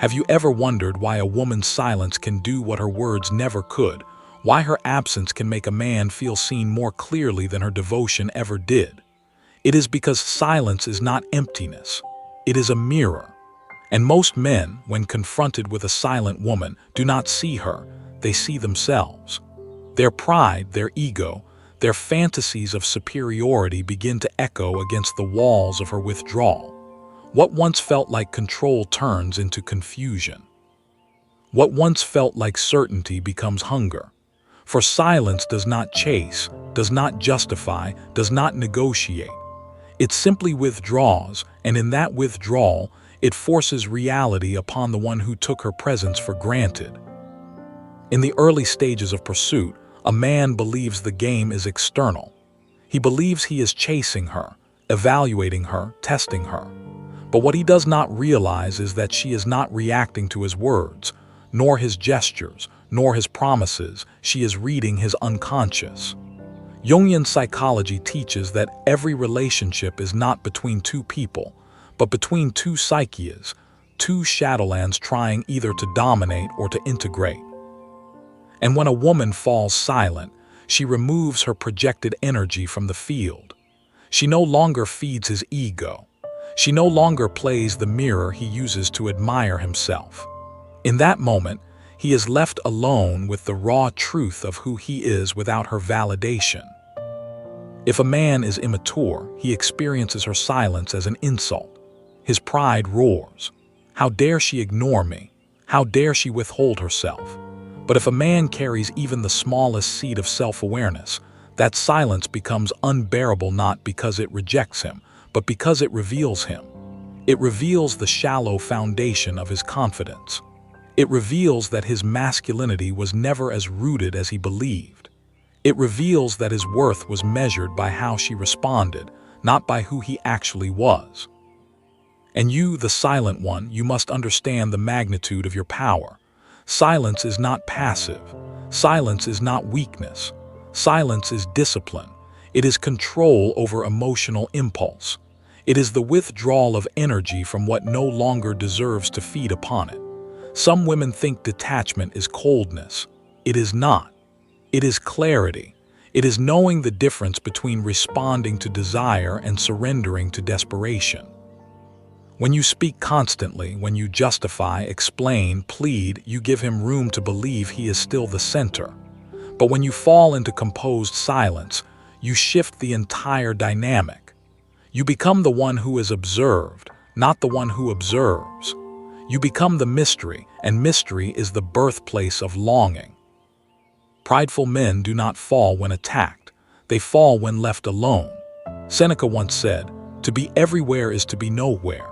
Have you ever wondered why a woman's silence can do what her words never could? Why her absence can make a man feel seen more clearly than her devotion ever did? It is because silence is not emptiness. It is a mirror. And most men, when confronted with a silent woman, do not see her. They see themselves. Their pride, their ego, their fantasies of superiority begin to echo against the walls of her withdrawal. What once felt like control turns into confusion. What once felt like certainty becomes hunger. For silence does not chase, does not justify, does not negotiate. It simply withdraws, and in that withdrawal, it forces reality upon the one who took her presence for granted. In the early stages of pursuit, a man believes the game is external. He believes he is chasing her, evaluating her, testing her. But what he does not realize is that she is not reacting to his words, nor his gestures, nor his promises. She is reading his unconscious. Jungian psychology teaches that every relationship is not between two people, but between two psyches, two shadowlands trying either to dominate or to integrate. And when a woman falls silent, she removes her projected energy from the field. She no longer feeds his ego. She no longer plays the mirror he uses to admire himself. In that moment, he is left alone with the raw truth of who he is without her validation. If a man is immature, he experiences her silence as an insult. His pride roars. How dare she ignore me? How dare she withhold herself? But if a man carries even the smallest seed of self-awareness, that silence becomes unbearable not because it rejects him, but because it reveals him. It reveals the shallow foundation of his confidence. It reveals that his masculinity was never as rooted as he believed. It reveals that his worth was measured by how she responded, not by who he actually was. And you, the silent one, you must understand the magnitude of your power. Silence is not passive. Silence is not weakness. Silence is discipline. It is control over emotional impulse. It is the withdrawal of energy from what no longer deserves to feed upon it. Some women think detachment is coldness. It is not. It is clarity. It is knowing the difference between responding to desire and surrendering to desperation. When you speak constantly, when you justify, explain, plead, you give him room to believe he is still the center. But when you fall into composed silence, you shift the entire dynamic. You become the one who is observed, not the one who observes. You become the mystery, and mystery is the birthplace of longing. Prideful men do not fall when attacked. They fall when left alone. Seneca once said, "To be everywhere is to be nowhere."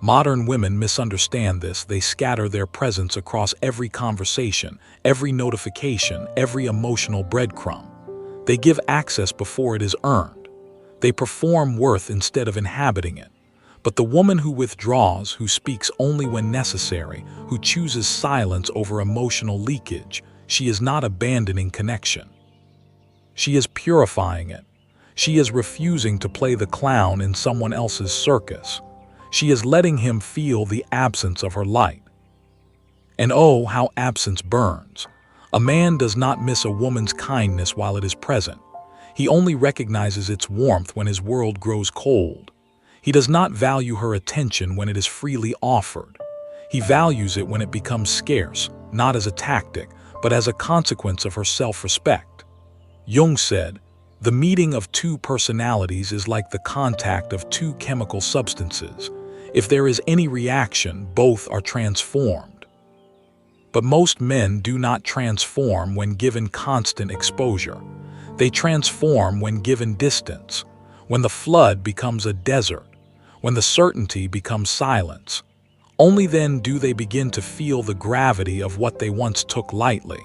Modern women misunderstand this. They scatter their presence across every conversation, every notification, every emotional breadcrumb. They give access before it is earned. They perform worth instead of inhabiting it. But the woman who withdraws, who speaks only when necessary, who chooses silence over emotional leakage, she is not abandoning connection. She is purifying it. She is refusing to play the clown in someone else's circus. She is letting him feel the absence of her light. And oh, how absence burns. A man does not miss a woman's kindness while it is present. He only recognizes its warmth when his world grows cold. He does not value her attention when it is freely offered. He values it when it becomes scarce, not as a tactic, but as a consequence of her self-respect. Jung said, "The meeting of two personalities is like the contact of two chemical substances. If there is any reaction, both are transformed." But most men do not transform when given constant exposure. They transform when given distance, when the flood becomes a desert, when the certainty becomes silence. Only then do they begin to feel the gravity of what they once took lightly.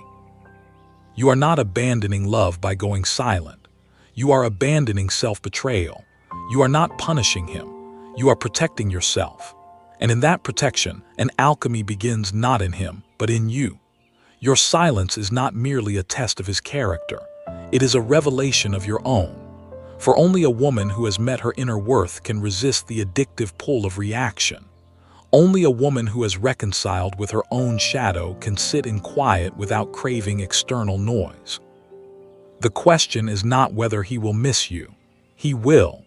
You are not abandoning love by going silent. You are abandoning self-betrayal. You are not punishing him. You are protecting yourself. And in that protection, an alchemy begins not in him, but in you. Your silence is not merely a test of his character. It is a revelation of your own. For only a woman who has met her inner worth can resist the addictive pull of reaction. Only a woman who has reconciled with her own shadow can sit in quiet without craving external noise. The question is not whether he will miss you. He will.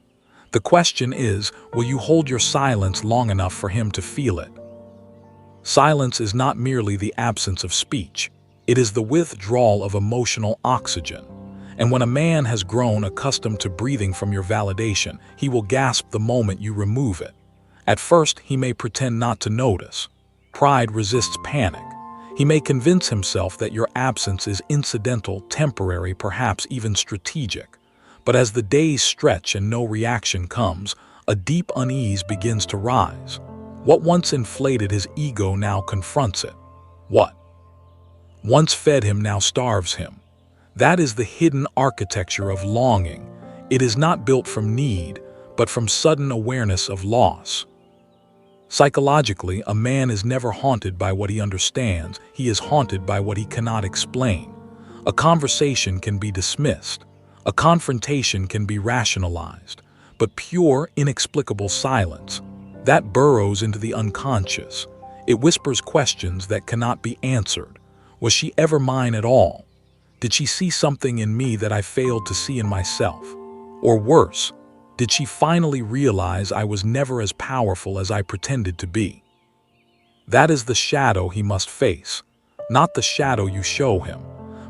The question is, will you hold your silence long enough for him to feel it? Silence is not merely the absence of speech. It is the withdrawal of emotional oxygen. And when a man has grown accustomed to breathing from your validation, he will gasp the moment you remove it. At first, he may pretend not to notice. Pride resists panic. He may convince himself that your absence is incidental, temporary, perhaps even strategic. But as the days stretch and no reaction comes, a deep unease begins to rise. What once inflated his ego now confronts it. What once fed him now starves him. That is the hidden architecture of longing. It is not built from need, but from sudden awareness of loss. Psychologically, a man is never haunted by what he understands. He is haunted by what he cannot explain. A conversation can be dismissed. A confrontation can be rationalized. But pure, inexplicable silence, that burrows into the unconscious. It whispers questions that cannot be answered. Was she ever mine at all? Did she see something in me that I failed to see in myself? Or worse, did she finally realize I was never as powerful as I pretended to be? That is the shadow he must face, not the shadow you show him,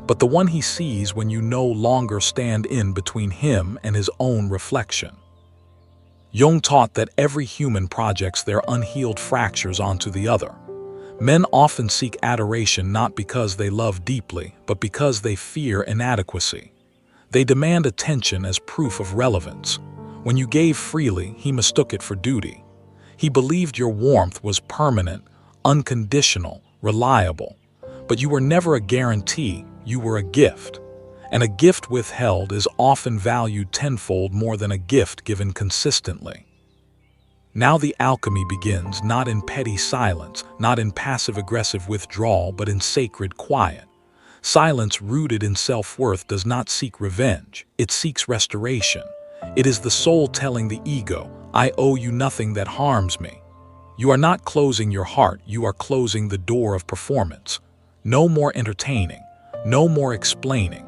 but the one he sees when you no longer stand in between him and his own reflection. Jung taught that every human projects their unhealed fractures onto the other. Men often seek adoration not because they love deeply, but because they fear inadequacy. They demand attention as proof of relevance. When you gave freely, he mistook it for duty. He believed your warmth was permanent, unconditional, reliable. But you were never a guarantee, you were a gift. And a gift withheld is often valued tenfold more than a gift given consistently. Now the alchemy begins, not in petty silence, not in passive-aggressive withdrawal, but in sacred quiet. Silence rooted in self-worth does not seek revenge, it seeks restoration. It is the soul telling the ego, I owe you nothing that harms me. You are not closing your heart, you are closing the door of performance. No more entertaining, no more explaining,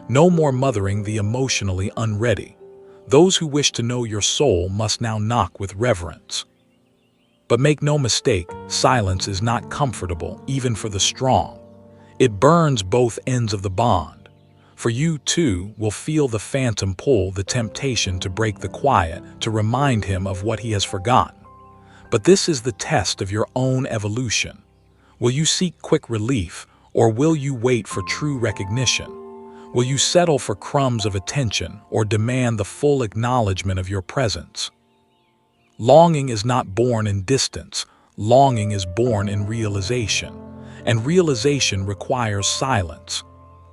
no more mothering the emotionally unready. Those who wish to know your soul must now knock with reverence. But make no mistake, silence is not comfortable, even for the strong. It burns both ends of the bond. For you, too, will feel the phantom pull, the temptation to break the quiet, to remind him of what he has forgotten. But this is the test of your own evolution. Will you seek quick relief, or will you wait for true recognition? Will you settle for crumbs of attention, or demand the full acknowledgement of your presence? Longing is not born in distance. Longing is born in realization. And realization requires silence.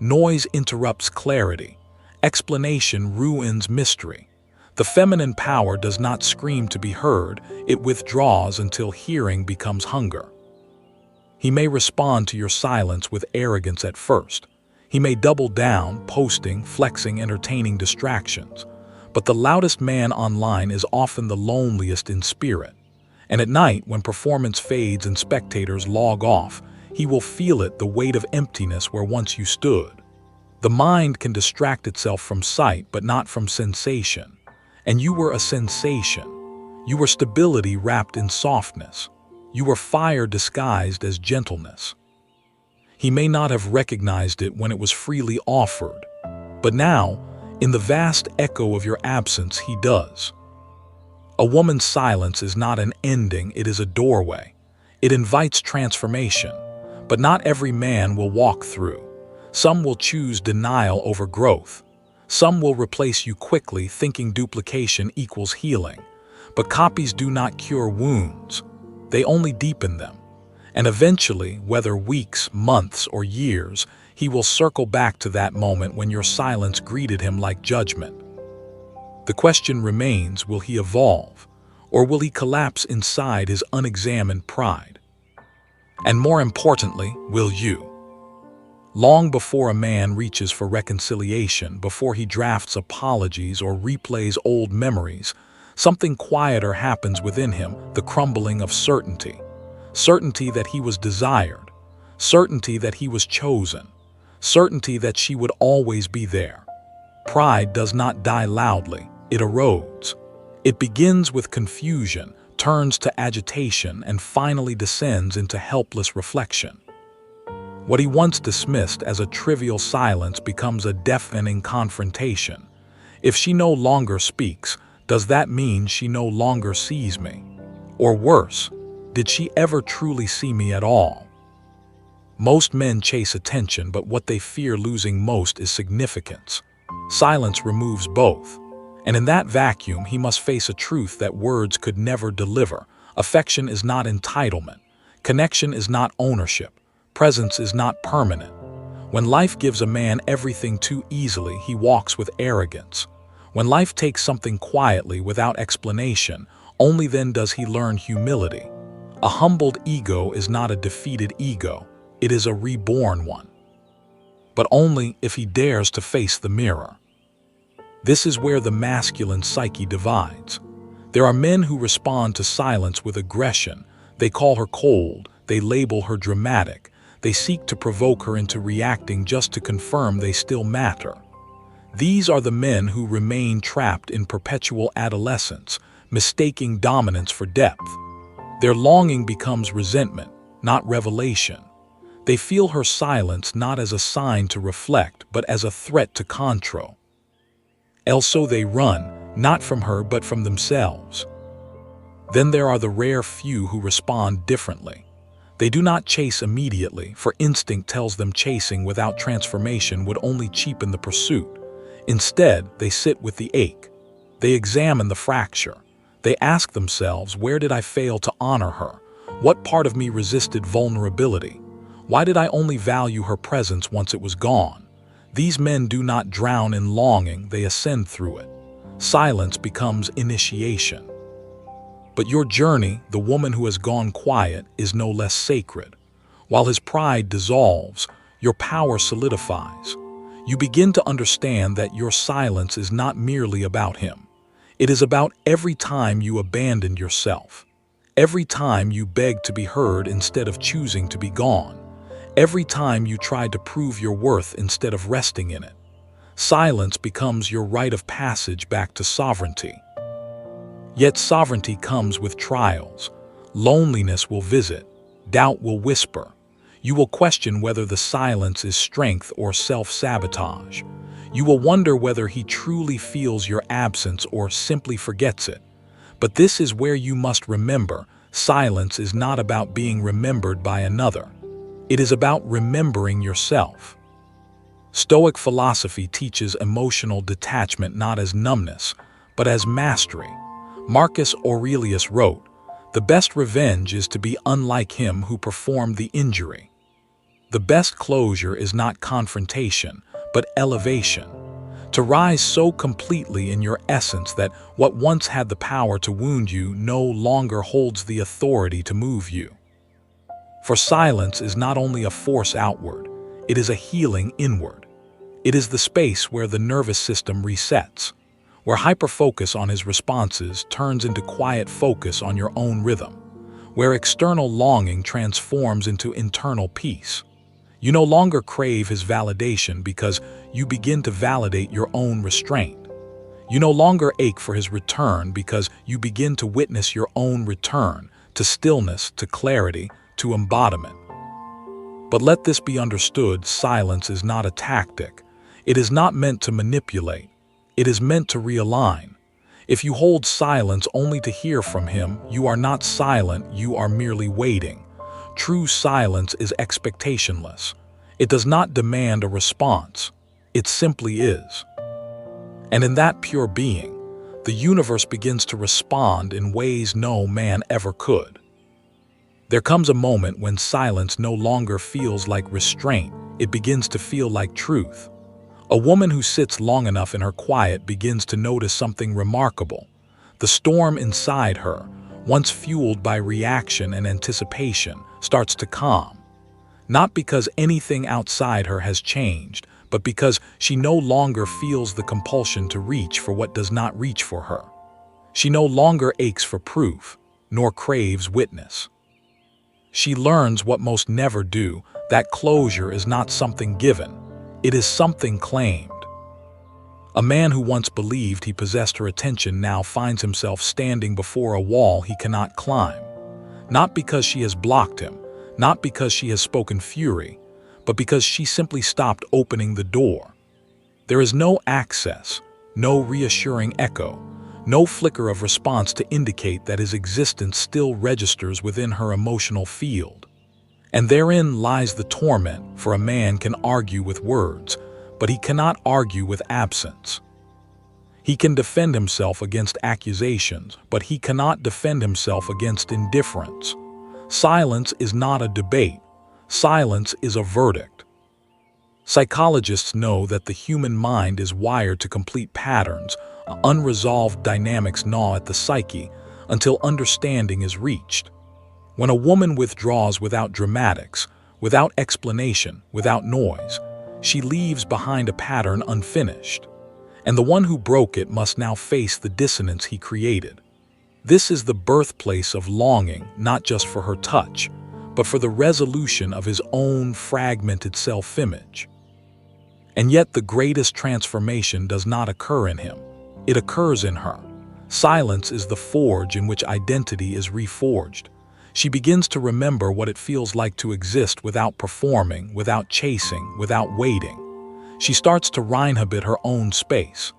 Noise interrupts clarity. Explanation ruins mystery. The feminine power does not scream to be heard, it withdraws until hearing becomes hunger. He may respond to your silence with arrogance at first. He may double down, posting, flexing, entertaining distractions. But the loudest man online is often the loneliest in spirit. And at night, when performance fades and spectators log off, he will feel it, the weight of emptiness where once you stood. The mind can distract itself from sight, but not from sensation. And you were a sensation. You were stability wrapped in softness. You were fire disguised as gentleness. He may not have recognized it when it was freely offered, but now, in the vast echo of your absence, he does. A woman's silence is not an ending, it is a doorway. It invites transformation, but not every man will walk through. Some will choose denial over growth. Some will replace you quickly, thinking duplication equals healing. But copies do not cure wounds. They only deepen them. And eventually, whether weeks, months, or years, he will circle back to that moment when your silence greeted him like judgment. The question remains, will he evolve, or will he collapse inside his unexamined pride? And more importantly, will you? Long before a man reaches for reconciliation, before he drafts apologies or replays old memories, something quieter happens within him, the crumbling of certainty. certainty that he was desired, certainty that he was chosen, certainty that she would always be there. Pride does not die loudly, it erodes. It begins with confusion, turns to agitation, and finally descends into helpless reflection. What he once dismissed as a trivial silence becomes a deafening confrontation. If she no longer speaks, does that mean she no longer sees me? Or worse, did she ever truly see me at all? Most men chase attention, but what they fear losing most is significance. Silence removes both. And in that vacuum, he must face a truth that words could never deliver. Affection is not entitlement. Connection is not ownership. Presence is not permanent. When life gives a man everything too easily, he walks with arrogance. When life takes something quietly without explanation, only then does he learn humility. A humbled ego is not a defeated ego. It is a reborn one. But only if he dares to face the mirror. This is where the masculine psyche divides. There are men who respond to silence with aggression. They call her cold, they label her dramatic, they seek to provoke her into reacting just to confirm they still matter. These are the men who remain trapped in perpetual adolescence, mistaking dominance for depth. Their longing becomes resentment, not revelation. They feel her silence not as a sign to reflect, but as a threat to control. Also they run, not from her but from themselves. Then there are the rare few who respond differently. They do not chase immediately, for instinct tells them chasing without transformation would only cheapen the pursuit. Instead, they sit with the ache. They examine the fracture. They ask themselves, where did I fail to honor her? What part of me resisted vulnerability? Why did I only value her presence once it was gone? These men do not drown in longing, they ascend through it. Silence becomes initiation. But your journey, the woman who has gone quiet, is no less sacred. While his pride dissolves, your power solidifies. You begin to understand that your silence is not merely about him. It is about every time you abandoned yourself. Every time you begged to be heard instead of choosing to be gone. Every time you tried to prove your worth instead of resting in it. Silence becomes your rite of passage back to sovereignty. Yet sovereignty comes with trials. Loneliness will visit. Doubt will whisper. You will question whether the silence is strength or self-sabotage. You will wonder whether he truly feels your absence or simply forgets it. But this is where you must remember, silence is not about being remembered by another. It is about remembering yourself. Stoic philosophy teaches emotional detachment not as numbness, but as mastery. Marcus Aurelius wrote, "The best revenge is to be unlike him who performed the injury." The best closure is not confrontation, but elevation. To rise so completely in your essence that what once had the power to wound you no longer holds the authority to move you. For silence is not only a force outward, it is a healing inward. It is the space where the nervous system resets, where hyperfocus on his responses turns into quiet focus on your own rhythm, where external longing transforms into internal peace. You no longer crave his validation because you begin to validate your own restraint. You no longer ache for his return because you begin to witness your own return to stillness, to clarity, to embodiment. But let this be understood, silence is not a tactic. It is not meant to manipulate. It is meant to realign. If you hold silence only to hear from him, you are not silent, you are merely waiting. True silence is expectationless. It does not demand a response. It simply is. And in that pure being, the universe begins to respond in ways no man ever could. There comes a moment when silence no longer feels like restraint, it begins to feel like truth. A woman who sits long enough in her quiet begins to notice something remarkable. The storm inside her, once fueled by reaction and anticipation, starts to calm. Not because anything outside her has changed, but because she no longer feels the compulsion to reach for what does not reach for her. She no longer aches for proof, nor craves witness. She learns what most never do, that closure is not something given, it is something claimed. A man who once believed he possessed her attention now finds himself standing before a wall he cannot climb. Not because she has blocked him, not because she has spoken fury, but because she simply stopped opening the door. There is no access, no reassuring echo, no flicker of response to indicate that his existence still registers within her emotional field. And therein lies the torment, for a man can argue with words, but he cannot argue with absence. He can defend himself against accusations, but he cannot defend himself against indifference. Silence is not a debate. Silence is a verdict. Psychologists know that the human mind is wired to complete patterns. Unresolved dynamics gnaw at the psyche until understanding is reached. When a woman withdraws without dramatics, without explanation, without noise, she leaves behind a pattern unfinished. And the one who broke it must now face the dissonance he created. This is the birthplace of longing, not just for her touch, but for the resolution of his own fragmented self-image. And yet the greatest transformation does not occur in him. It occurs in her. Silence is the forge in which identity is reforged. She begins to remember what it feels like to exist without performing, without chasing, without waiting. She starts to reinhabit her own space.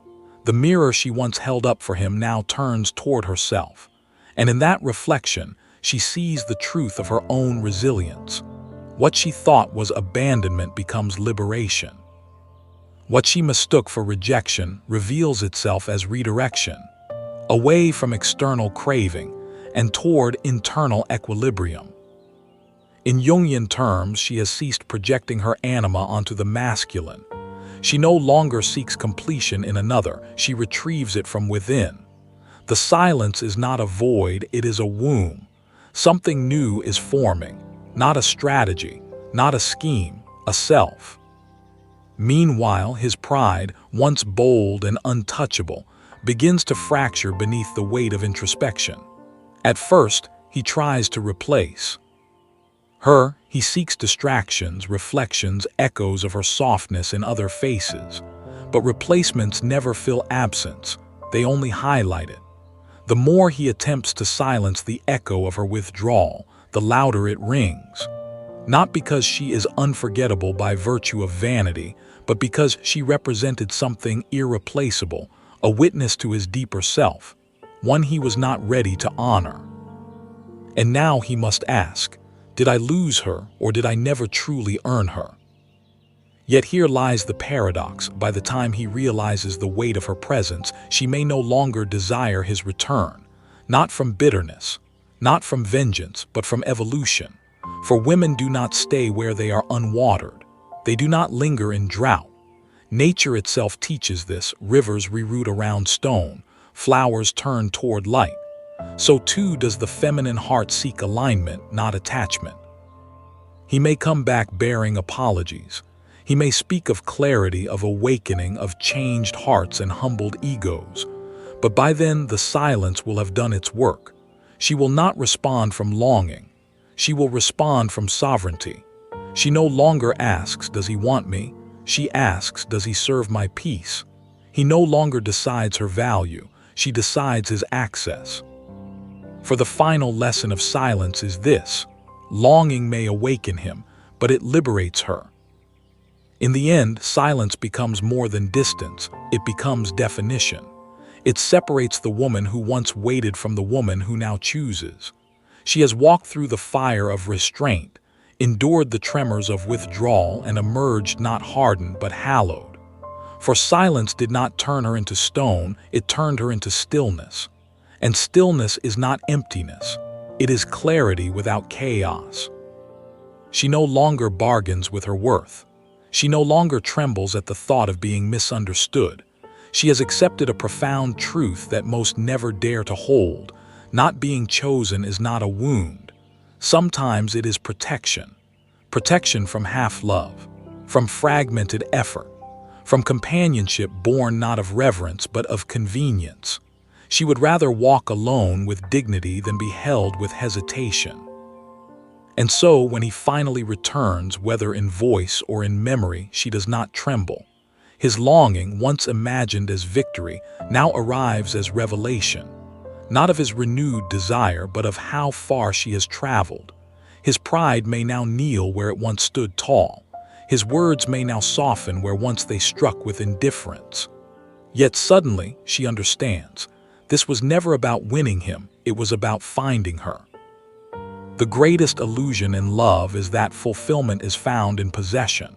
The mirror she once held up for him now turns toward herself. And in that reflection, she sees the truth of her own resilience. What she thought was abandonment becomes liberation. What she mistook for rejection reveals itself as redirection, away from external craving and toward internal equilibrium. In Jungian terms, she has ceased projecting her anima onto the masculine. She no longer seeks completion in another, she retrieves it from within. The silence is not a void, it is a womb. Something new is forming, not a strategy, not a scheme, a self. Meanwhile, his pride, once bold and untouchable, begins to fracture beneath the weight of introspection. At first, he tries to replace her. He seeks distractions, reflections, echoes of her softness in other faces. But replacements never fill absence, they only highlight it. The more he attempts to silence the echo of her withdrawal, the louder it rings. Not because she is unforgettable by virtue of vanity, but because she represented something irreplaceable, a witness to his deeper self, one he was not ready to honor. And now he must ask, did I lose her, or did I never truly earn her? Yet here lies the paradox. By the time he realizes the weight of her presence, she may no longer desire his return, not from bitterness, not from vengeance, but from evolution. For women do not stay where they are unwatered. They do not linger in drought. Nature itself teaches this. Rivers reroute around stone, flowers turn toward light. So too does the feminine heart seek alignment, not attachment. He may come back bearing apologies. He may speak of clarity, of awakening, of changed hearts and humbled egos. But by then the silence will have done its work. She will not respond from longing. She will respond from sovereignty. She no longer asks, does he want me? She asks, does he serve my peace? He no longer decides her value. She decides his access. For the final lesson of silence is this: longing may awaken him, but it liberates her. In the end, silence becomes more than distance, it becomes definition. It separates the woman who once waited from the woman who now chooses. She has walked through the fire of restraint, endured the tremors of withdrawal, and emerged not hardened but hallowed. For silence did not turn her into stone, it turned her into stillness. And stillness is not emptiness, it is clarity without chaos. She no longer bargains with her worth. She no longer trembles at the thought of being misunderstood. She has accepted a profound truth that most never dare to hold. Not being chosen is not a wound. Sometimes it is protection. Protection from half-love, from fragmented effort, from companionship born not of reverence but of convenience. She would rather walk alone with dignity than be held with hesitation. And so, when he finally returns, whether in voice or in memory, she does not tremble. His longing, once imagined as victory, now arrives as revelation, not of his renewed desire, but of how far she has traveled. His pride may now kneel where it once stood tall. His words may now soften where once they struck with indifference. Yet suddenly, she understands. This was never about winning him, it was about finding her. The greatest illusion in love is that fulfillment is found in possession.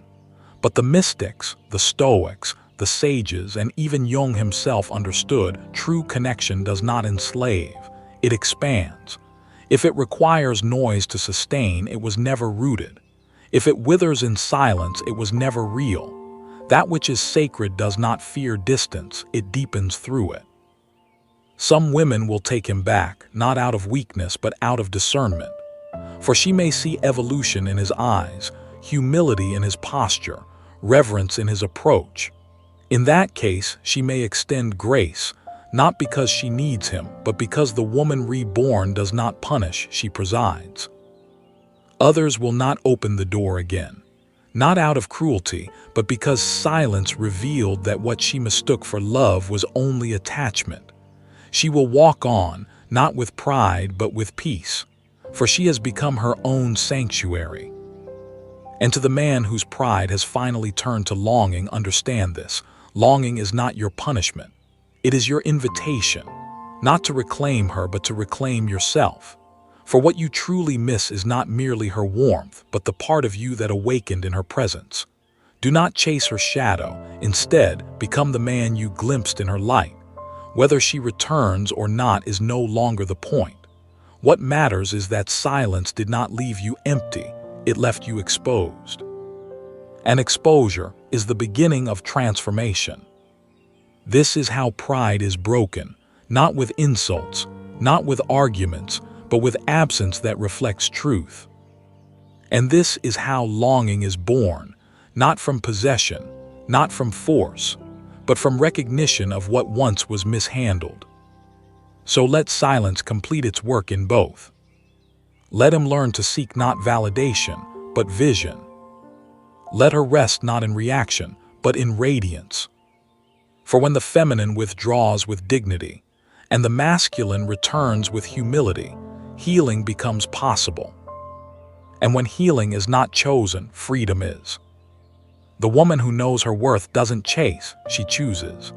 But the mystics, the Stoics, the sages, and even Jung himself understood true connection does not enslave, it expands. If it requires noise to sustain, it was never rooted. If it withers in silence, it was never real. That which is sacred does not fear distance, it deepens through it. Some women will take him back, not out of weakness, but out of discernment. For she may see evolution in his eyes, humility in his posture, reverence in his approach. In that case, she may extend grace, not because she needs him, but because the woman reborn does not punish, she presides. Others will not open the door again, not out of cruelty, but because silence revealed that what she mistook for love was only attachment. She will walk on, not with pride, but with peace, for she has become her own sanctuary. And to the man whose pride has finally turned to longing, understand this. Longing is not your punishment. It is your invitation, not to reclaim her, but to reclaim yourself. For what you truly miss is not merely her warmth, but the part of you that awakened in her presence. Do not chase her shadow. Instead, become the man you glimpsed in her light. Whether she returns or not is no longer the point. What matters is that silence did not leave you empty, it left you exposed. And exposure is the beginning of transformation. This is how pride is broken, not with insults, not with arguments, but with absence that reflects truth. And this is how longing is born, not from possession, not from force, but from recognition of what once was mishandled. So let silence complete its work in both. Let him learn to seek not validation, but vision. Let her rest not in reaction, but in radiance. For when the feminine withdraws with dignity, and the masculine returns with humility, healing becomes possible. And when healing is not chosen, freedom is. The woman who knows her worth doesn't chase, she chooses.